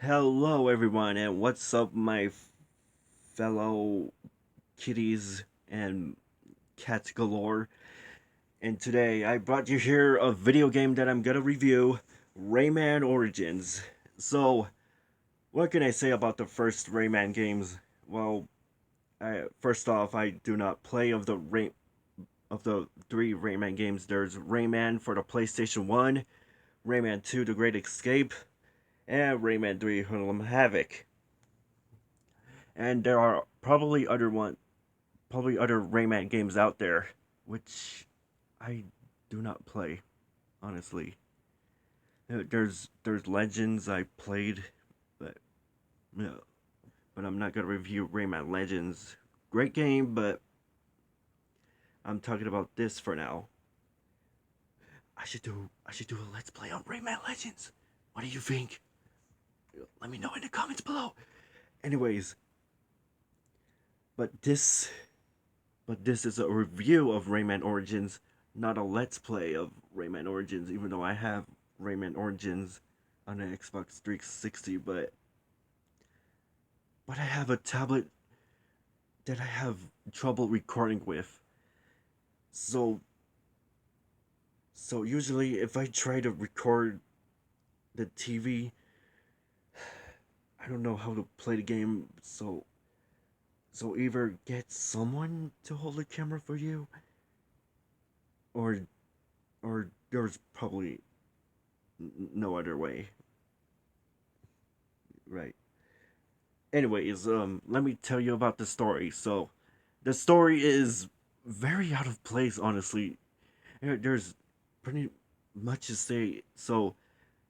Hello, everyone, and what's up, my fellow kitties and cats galore? And today I brought you here a video game that I'm gonna review, Rayman Origins. So, what can I say about the first Rayman games? Well, first off, I do not play of the three Rayman games. There's Rayman for the PlayStation 1, Rayman 2 The Great Escape, and Rayman 3 Hoodlum Havoc. And there are probably other Rayman games out there, which I do not play, honestly. There's Legends I played, but no, but I'm not gonna review Rayman Legends. Great game, but I'm talking about this for now. I should do a Let's Play on Rayman Legends. What do you think? Let me know in the comments below. Anyways, but this but this is a review of Rayman Origins, not a Let's Play of Rayman Origins, even though I have Rayman Origins on an Xbox 360, but I have a tablet that I have trouble recording with. So so usually if I try to record the TV, I don't know how to play the game, so either get someone to hold the camera for you, or there's probably no other way, right? Anyways, let me tell you about the story. So, the story is very out of place, honestly. There's pretty much to say. So,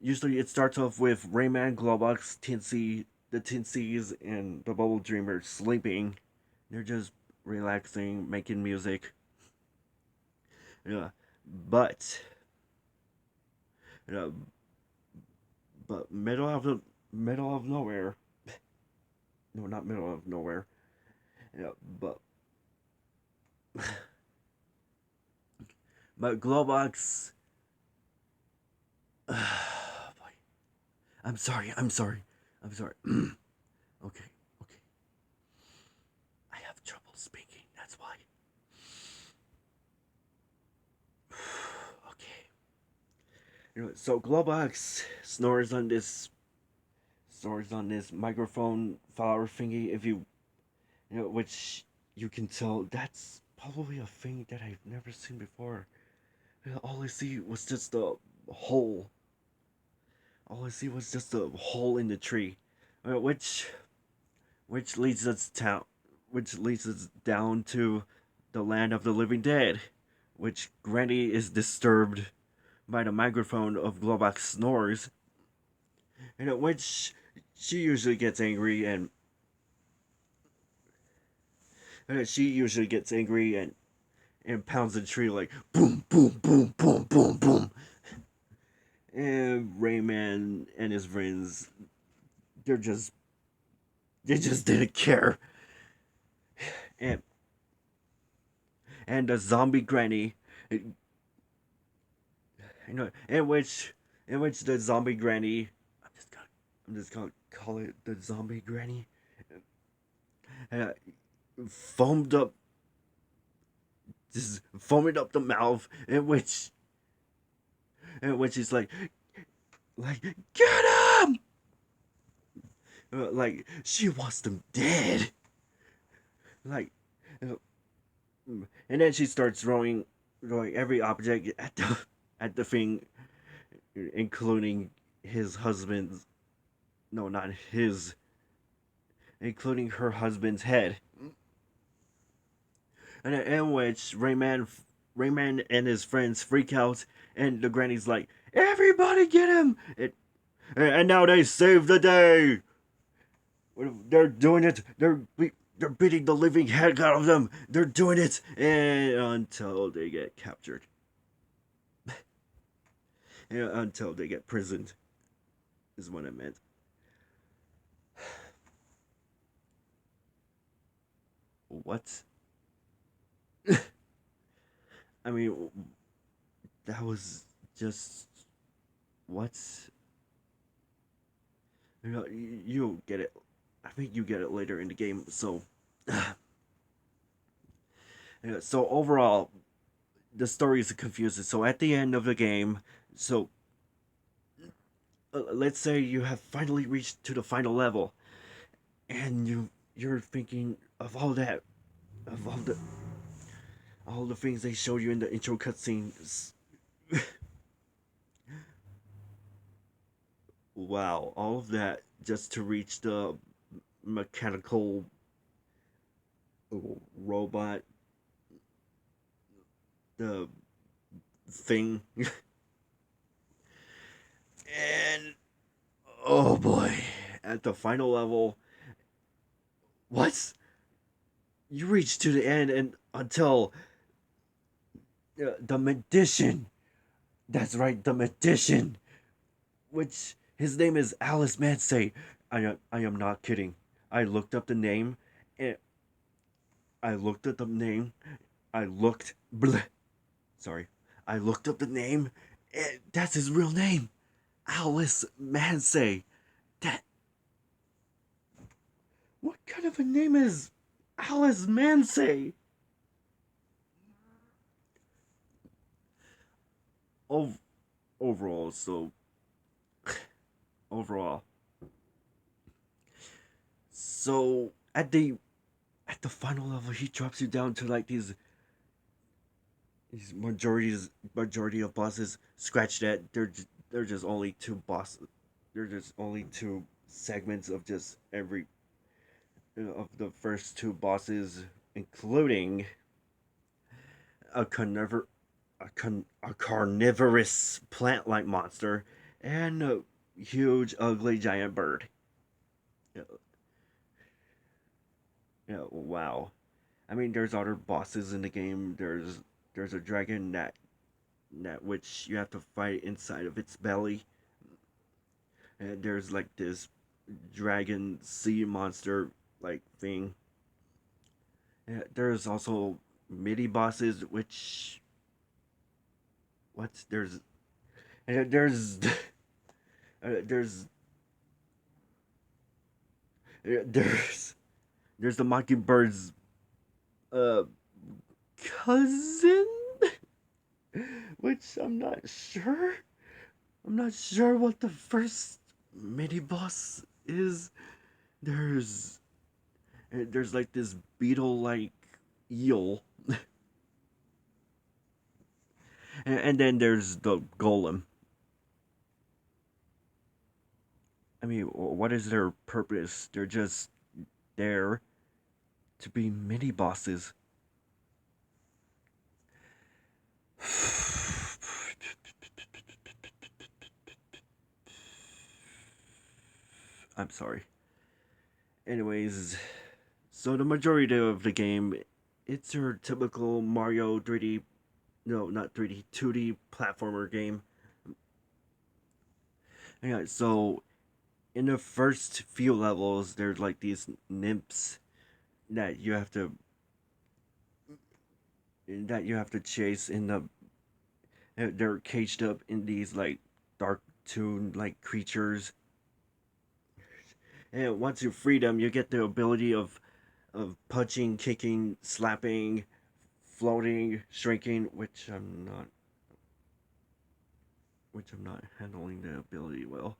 usually it starts off with Rayman, Globox, Tinsy, the Tinsies, and the Bubble Dreamer sleeping. They're just relaxing, making music. Yeah, but yeah, but middle of nowhere. No, not middle of nowhere. Yeah, but Globox. Boy. I'm sorry. I'm sorry. I'm sorry. Okay. Okay. I have trouble speaking. That's why. Okay. So Globox snores on this microphone flower thingy. If which you can tell, that's probably a thing that I've never seen before. All I see was just a hole. All I see was just a hole in the tree, which which leads us down, which leads us down to the land of the living dead, which Granny is disturbed by the microphone of Globach snores, and at which she usually gets angry and pounds the tree like boom boom boom boom boom boom. And Rayman and his friends, they're just they just didn't care. And the zombie granny, in which the zombie granny, I'm just gonna I'm just gonna call it the zombie granny, uh, foamed up, just foaming up the mouth, in which he's like get him, like she wants them dead, like, uh, and then she starts throwing every object at the thing, including his husband's, no, not his, including her husband's head, and in which Rayman and his friends freak out, and the granny's like, "Everybody get him!" And now they save the day. They're doing it. They're beating the living heck out of them. They're doing it, and until they get captured, and until they get prisoned, is what I meant. What? I mean, that was just what? You get it. I think you get it later in the game. So, so overall, the story is confusing. So at the end of the game, so let's say you have finally reached to the final level, and you're thinking of of all the things they showed you in the intro cutscenes. Wow, all of that just to reach the mechanical robot, the thing, and oh boy, at the final level, what? You reach to the end and until the magician. That's right, the magician. Which his name is Alice Mansay. I am not kidding. I looked up the name, and I looked at the name. I looked. Bleh, sorry. I looked up the name, and that's his real name, Alice Mansay. That what kind of a name is Alice Mansay? Ov- overall, so overall, so at the final level, he drops you down to like these majority of bosses. Scratch that. They're just only two bosses. They're just only two segments of just every of the first two bosses, including a a carnivorous plant-like monster and a huge ugly giant bird. Yeah, yeah, wow. I mean, there's other bosses in the game. There's a dragon that which you have to fight inside of its belly. And there's like this dragon sea monster like thing. There's also mini bosses, which what's there's there's there's there's the monkeybird's uh cousin, which I'm not sure what the first mini boss is. There's there's like this beetle like eel, and then there's the golem. I mean, what is their purpose? They're just there to be mini bosses. I'm sorry. Anyways, so the majority of the game, it's your typical Mario 3D, no, not 3D, 2D platformer game. Yeah, so in the first few levels, there's like these nymphs that you have to chase in the they're caged up in these like dark toon like creatures, and once you free them you get the ability of punching, kicking, slapping, floating, shrinking, which I'm not handling the ability well.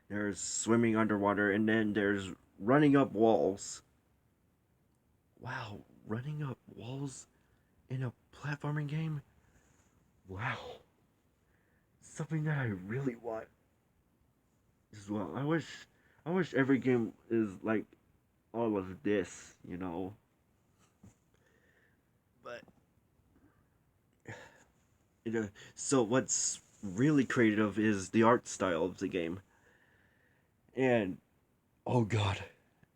There's swimming underwater, and then there's running up walls. Wow, running up walls in a platforming game. Wow, something that I really want as well. I wish every game is like all of this, you know. But so what's really creative is the art style of the game, and oh god,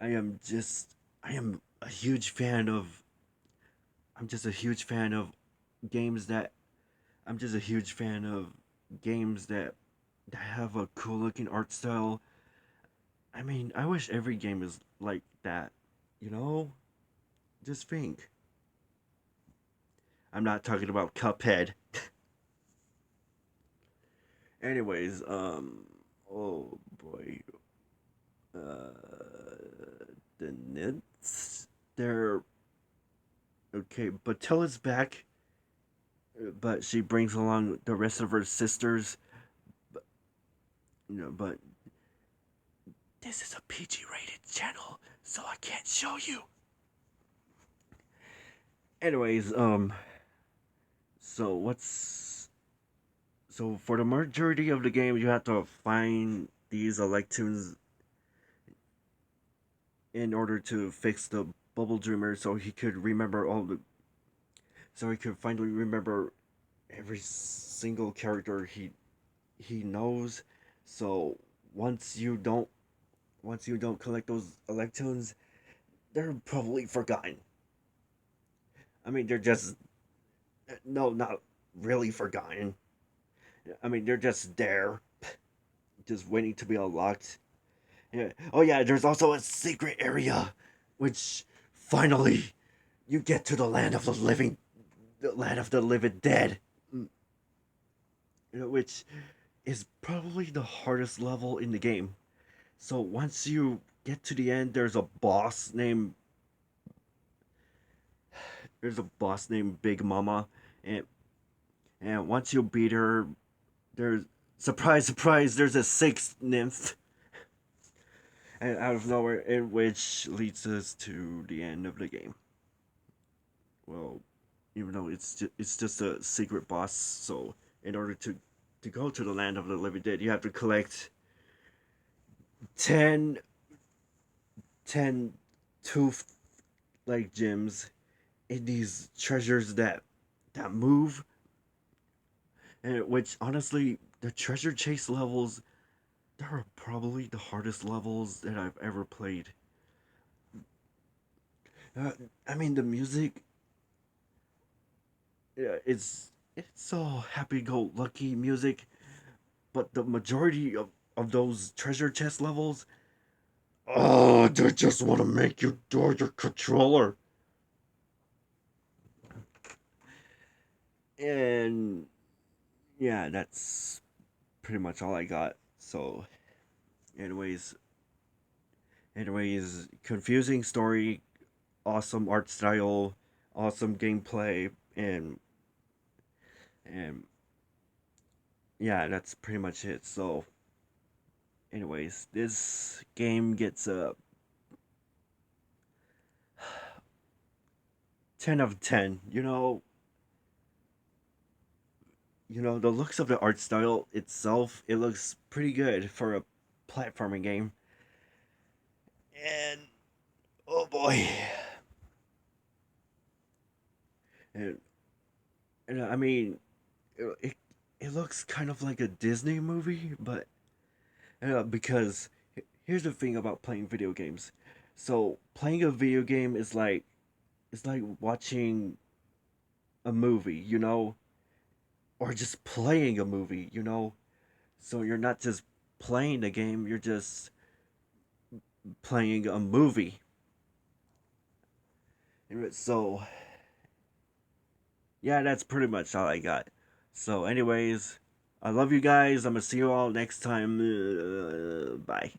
I am just I am a huge fan of I'm just a huge fan of games that I'm just a huge fan of games that have a cool looking art style. I mean, I wish every game is like that, you know? Just think. I'm not talking about Cuphead. Anyways, oh boy. it's they're okay. But Till is back, but she brings along the rest of her sisters. But, but this is a PG rated channel, so I can't show you. Anyways, so what's so for the majority of the game, you have to find these electrons in order to fix the bubble dreamer, so he could remember so he could finally remember every single character he knows. So once you don't once you don't collect those electrons, they're probably forgotten. I mean, they're just no, not really forgotten. I mean, they're just there, just waiting to be unlocked. Yeah. Oh yeah, there's also a secret area, which finally you get to the land of the living, the land of the living dead, which is probably the hardest level in the game. So once you get to the end, there's a boss named Big Mama, and once you beat her, there's surprise, surprise, there's a sixth nymph, and out of nowhere, in which leads us to the end of the game. Well, even though it's just a secret boss, so in order to go to the land of the living dead, you have to collect 10 10 tooth like gems in these treasures that move, and which honestly the treasure chase levels, they're probably the hardest levels that I've ever played. uh, I mean, the music, it's all happy-go-lucky music, but the majority of those treasure chest levels, oh, they just want to make you door your controller. And yeah, that's pretty much all I got. So, anyways, confusing story, awesome art style, awesome gameplay, and yeah, that's pretty much it. So, anyways, this game gets a 10 of 10. The looks of the art style itself, it looks pretty good for a platforming game. And oh boy, and, I mean, it it looks kind of like a Disney movie, but because here's the thing about playing video games. So playing a video game is like it's like watching a movie, or just playing a movie. So you're not just playing the game, you're just playing a movie. So yeah, that's pretty much all I got. So anyways, I love you guys. I'm gonna see you all next time. Bye.